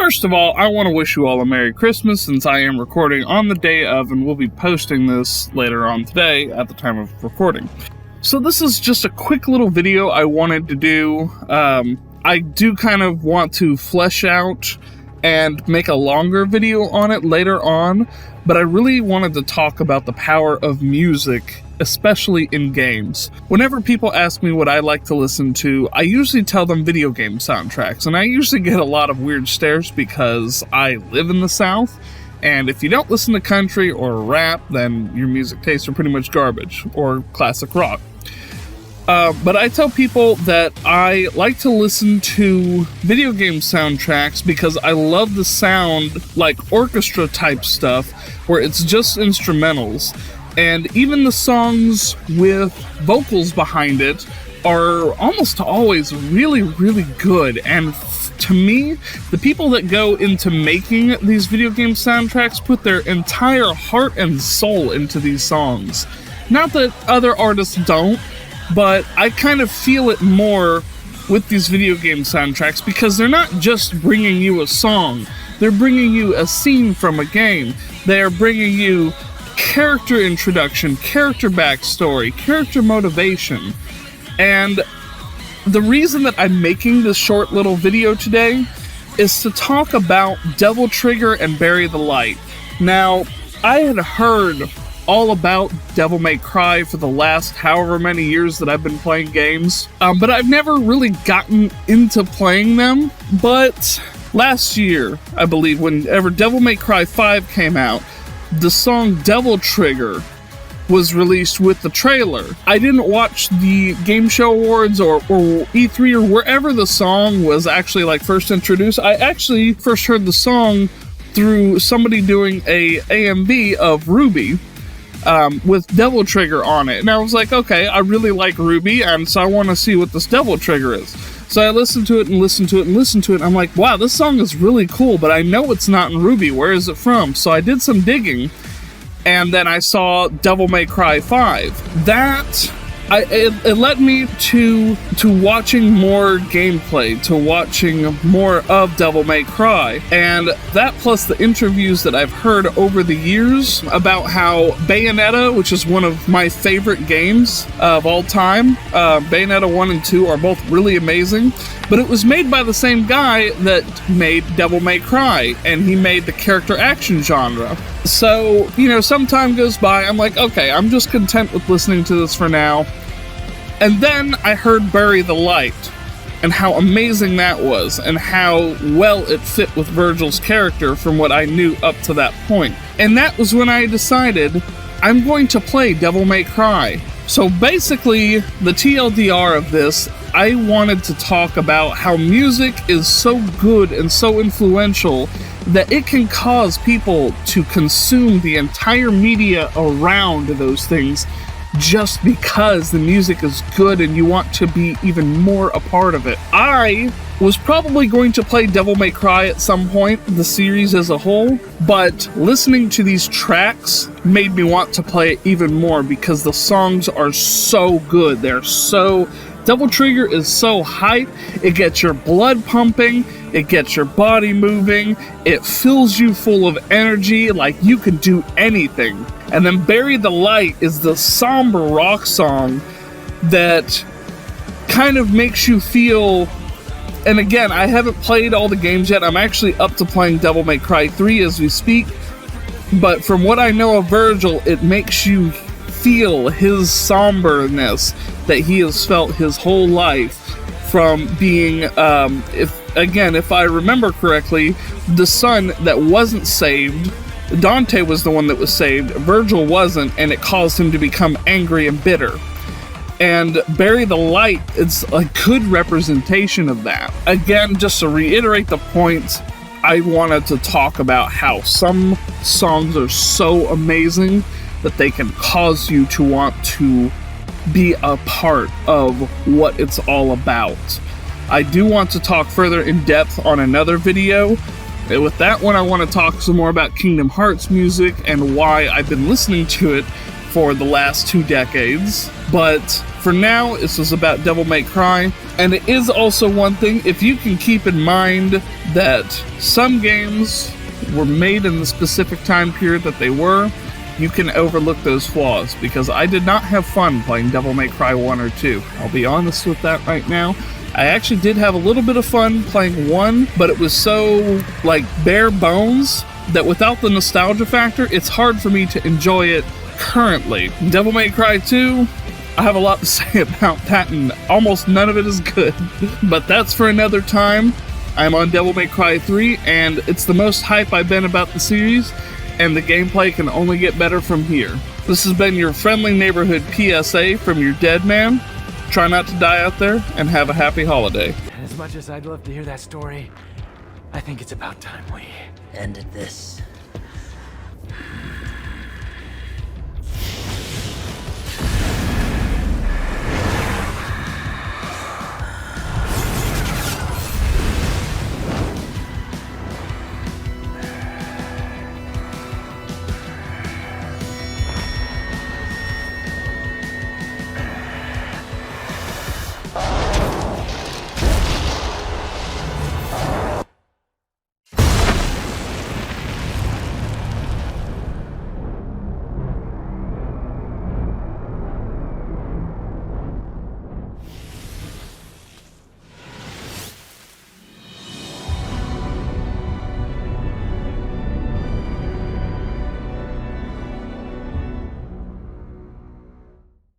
First of all, I want to wish you all a Merry Christmas since I am recording on the day of and will be posting this later on today at the time of recording. So this is just a quick little video I wanted to do. I do kind of want to flesh out and make a longer video on it later on, but I really wanted to talk about the power of music, especially in games. Whenever people ask me what I like to listen to, I usually tell them video game soundtracks, and I usually get a lot of weird stares because I live in the South, and if you don't listen to country or rap, then your music tastes are pretty much garbage, or classic rock. But I tell people that I like to listen to video game soundtracks because I love the sound, like orchestra type stuff, where it's just instrumentals. And even the songs with vocals behind it are almost always really, really good. And to me, the people that go into making these video game soundtracks put their entire heart and soul into these songs. Not that other artists don't, but I kind of feel it more with these video game soundtracks because they're not just bringing you a song, they're bringing you a scene from a game. They're bringing you character introduction, character backstory, character motivation. And the reason that I'm making this short little video today is to talk about Devil Trigger and Bury the Light. Now, I had heard all about Devil May Cry for the last however many years that I've been playing games, but I've never really gotten into playing them. But last year, I believe, whenever Devil May Cry 5 came out, the song Devil Trigger was released with the trailer. I didn't watch the Game Show Awards or E3 or wherever the song was actually first introduced. I actually first heard the song through somebody doing a AMV of Ruby, with Devil Trigger on it. And I was like, okay, I really like Ruby, and so I want to see what this Devil Trigger is. So I listened to it and listened to it and listened to it, and I'm like, wow, this song is really cool, but I know it's not in Ruby. Where is it from? So I did some digging, and then I saw Devil May Cry 5. It led me to watching more gameplay, to watching more of Devil May Cry, and that plus the interviews that I've heard over the years about how Bayonetta, which is one of my favorite games of all time, Bayonetta 1 and 2 are both really amazing, but it was made by the same guy that made Devil May Cry, and he made the character action genre. So, some time goes by, I'm like, okay, I'm just content with listening to this for now. And then I heard Bury the Light, and how amazing that was, and how well it fit with Virgil's character from what I knew up to that point. And that was when I decided I'm going to play Devil May Cry. So basically, the TLDR of this, I wanted to talk about how music is so good and so influential that it can cause people to consume the entire media around those things just because the music is good and you want to be even more a part of it. I was probably going to play Devil May Cry at some point, the series as a whole, but listening to these tracks made me want to play it even more because the songs are so good. Devil Trigger is so hype, it gets your blood pumping, it gets your body moving, it fills you full of energy, like you can do anything. And then Bury the Light is the somber rock song that kind of makes you feel, and again, I haven't played all the games yet, I'm actually up to playing Devil May Cry 3 as we speak, but from what I know of Virgil, it makes you feel his somberness that he has felt his whole life from being, if I remember correctly, the son that wasn't saved. Dante was the one that was saved, Virgil wasn't, and it caused him to become angry and bitter. And Bury the Light is a good representation of that. Again, just to reiterate the point, I wanted to talk about how some songs are so amazing that they can cause you to want to be a part of what it's all about. I do want to talk further in depth on another video. And with that one, I want to talk some more about Kingdom Hearts music and why I've been listening to it for the last 2 decades. But for now, this is about Devil May Cry. And it is also one thing, if you can keep in mind that some games were made in the specific time period that they were, you can overlook those flaws, because I did not have fun playing Devil May Cry 1 or 2. I'll be honest with that right now. I actually did have a little bit of fun playing 1, but it was so, like, bare bones that without the nostalgia factor, it's hard for me to enjoy it currently. Devil May Cry 2, I have a lot to say about that, and almost none of it is good. But that's for another time. I'm on Devil May Cry 3, and it's the most hype I've been about the series, and the gameplay can only get better from here. This has been your friendly neighborhood PSA from your dead man. Try not to die out there, and have a happy holiday. As much as I'd love to hear that story, I think it's about time we ended this.